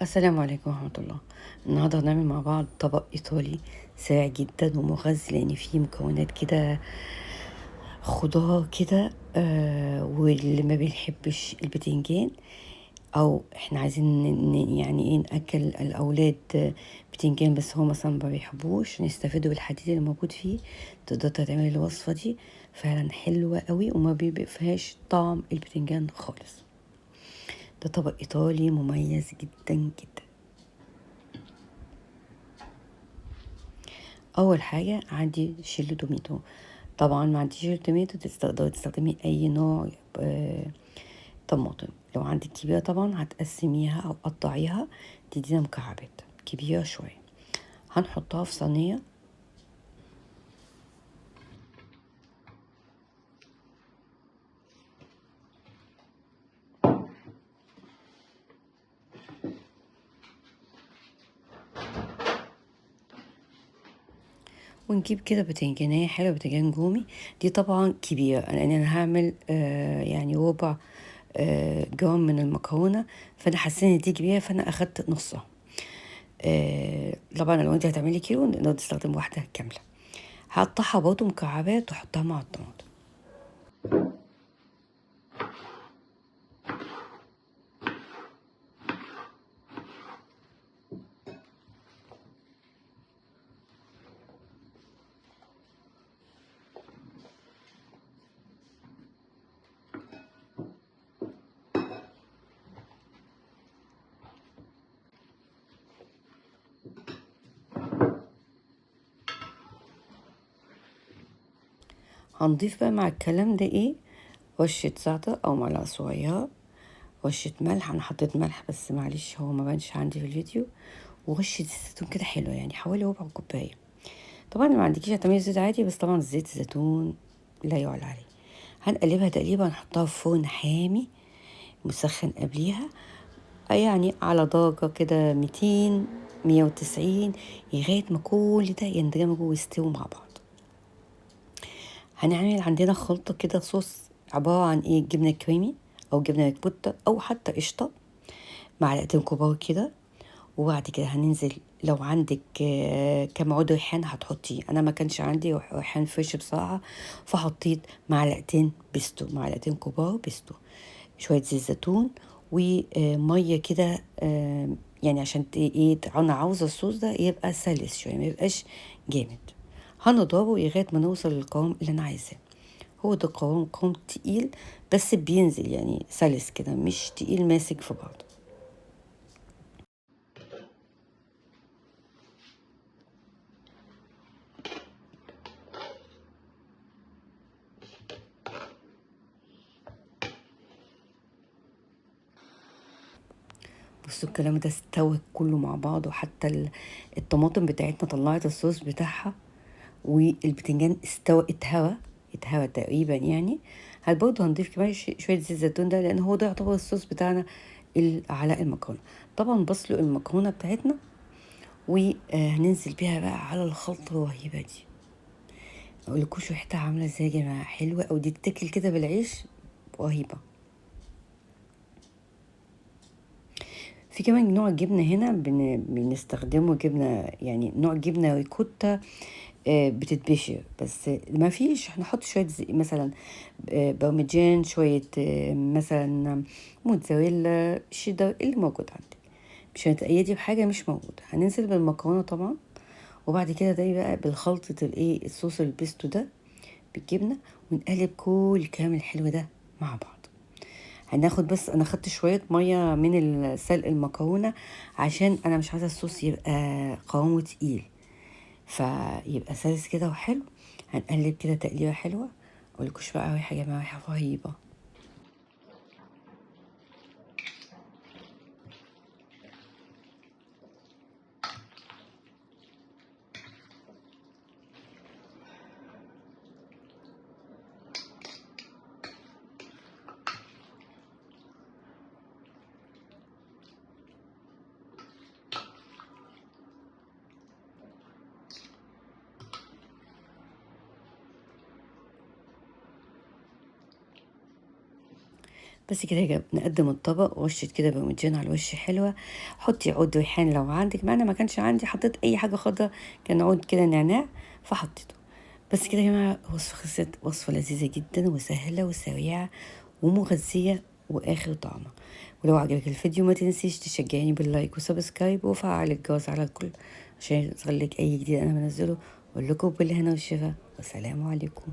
السلام عليكم ورحمة الله. النهاردة هنعمل مع بعض طبق إيطالي سريع جدا ومغذي، لأن فيه مكونات كده خضار كده. واللي ما بيحبش البتنجان أو إحنا عايزين يعني إيه نأكل الأولاد بتنجان، بس هو مثلا ما بيحبوش، نستفيدوا بالحديد اللي موجود فيه. تقدر تعمل الوصفة دي فعلا حلوة قوي وما بيبقاش طعم البتنجان خالص. ده طبق إيطالي مميز جدا جدا. اول حاجه عندي شيل توميتو. طبعا ما عنديش شيل توميتو تقدري تستخدمي اي نوع طماطم. لو عندك كبيره طبعا هتقسميها او قطعيها تدينا مكعبات كبيره شويه. هنحطها في صينيه ونجيب كده بتنجانية حلوة، بتنجان جومي. دي طبعا كبيرة لأن أنا هعمل يعني ربع جرام من المكرونة، فأنا حاسة إن دي كبيرة فأنا أخدت نصها. طبعا لو انت هتعملي كيلو نقدر تستخدم واحدة كاملة. هقطعها برضه مكعبات واحطها مع الطماطم. هنضيف بقى مع الكلام ده ايه؟ رشة زعتر او معلقة صغيرة، رشة ملح. انا حطيت ملح بس معلش هو ما بانش عندي في الفيديو. ورشة زيتون كده حلوة، يعني حوالي ربع كوباية. طبعا ما عندكيش هتعملي زيت عادي، بس طبعا زيت الزيتون لا يعلى عليه. هنقلبها تقليبة، هنحطها في فرن حامي مسخن قبليها، يعني على درجة كده 200 190 لغاية ما كل ده يندمجوا ويستووا مع بعض. هنعمل عندنا خلطة كده صوص عبارة عن ايه؟ جبنة كريمي او جبنة ريكوتا او حتى قشطة، معلقتين كبار كده. وبعد كده هننزل لو عندك كام عود ريحان هتحطيه. انا ما كانش عندي ريحان فريش بصراحة، فحطيت معلقتين بيستو، معلقتين كبار بيستو، شوية زيت زيتون ومية كده. يعني عشان ايه، انا عاوزة الصوص ده يبقى سلس شوية، ما يبقاش جامد. هنضربه لغاية ما نوصل للقوام اللي انا عايزاه. هو ده قوام تقيل بس بينزل يعني سلس كده، مش تقيل ماسك في بعض. بصوا الكلام ده استوى كله مع بعض، وحتى الطماطم بتاعتنا طلعت الصوص بتاعها، والبتنجان استوى اتهوى تقريبا يعني. برضه هنضيف كمان شوية زيت زيتون ده، لأن هو ده يعتبر الصوص بتاعنا على المكرونة. طبعا بسلق المكرونة بتاعتنا وهننزل بيها بقى على الخلطة الرهيبة دي. اقولكوش ريحتها عاملة ازاي يا جماعة، حلوة أو دي تتاكل كده بالعيش، رهيبة. في كمان نوع جبنة هنا بنستخدمه جبنة، يعني نوع جبنة ريكوتا بتتبشر، بس ما فيش هنحط شوية مثلا برمجان، شوية مثلا موتزاريلا، شيدر، اللي موجود عندك. مش هنتأيدي بحاجة مش موجودة. هننزل بالمكرونة طبعا، وبعد كده ده بقى بالخلطة الايه الصوص البيستو ده بالجبنة، ونقلب كل الكلام الحلو ده مع بعض. هناخد بس انا خدت شويه ميه من سلق المكرونه عشان انا مش عايزه الصوص يبقى قوامه تقيل، فيبقى سلس كده وحلو. هنقلب كده تقليبه حلوه. اقولكوش بقى ريحه يا جماعه، ريحه رهيبه. بس كده نقدم الطبق وشة كده بمدجان على الوش حلوة. حطي عود ريحان لو عندك، معنا ما كانش عندي حطيت اي حاجة خضرا، كان عود كده نعناع فحطيته. بس كده يا جماعة وصفة خلصت، وصفة لذيذة جدا وسهلة وسريعة ومغذية واخر طعمة. ولو عجبك الفيديو ما تنسيش تشجعني باللايك وسبسكرايب وفعل الجرس على الكل عشان يوصلك اي جديد انا بنزله. اقول لكم بالهنا والشفا والسلام عليكم.